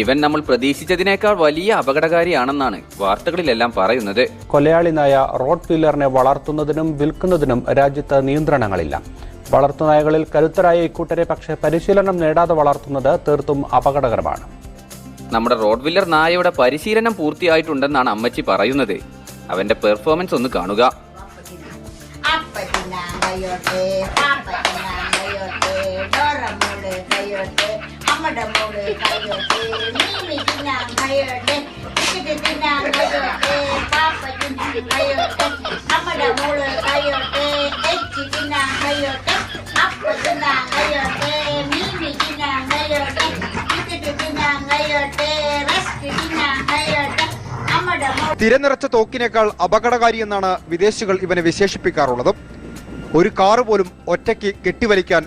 ഇവൻ നമ്മൾ പ്രതീക്ഷിച്ചതിനേക്കാൾ വലിയ അപകടകാരിയാണെന്നാണ് വാർത്തകളിലെല്ലാം പറയുന്നത്. കൊലയാളി നായ റോട്ട് വീലറിനെ വളർത്തുന്നതിനും വിൽക്കുന്നതിനും രാജ്യത്ത് നിയന്ത്രണങ്ങളില്ല. വളർത്തുനായകളിൽ കരുത്തരായ ഇക്കൂട്ടരെ പക്ഷേ പരിശീലനം നേടാതെ വളർത്തുന്നത് തീർത്തും അപകടകരമാണ്. നമ്മുടെ റോഡ് വീലർ നായയുടെ പരിശീലനം പൂർത്തിയായിട്ടുണ്ടെന്നാണ് അമ്മച്ചി പറയുന്നത്. അവന്റെ പെർഫോമൻസ് ഒന്ന് കാണുക. തിരനിറച്ച തോക്കിനേക്കാൾ അപകടകാരിയെന്നാണ് വിദേശികൾ ഇവനെ വിശേഷിപ്പിക്കാറുള്ളത്. ഒരു കാറ് പോലും ഒറ്റയ്ക്ക് കെട്ടിവലിക്കാൻ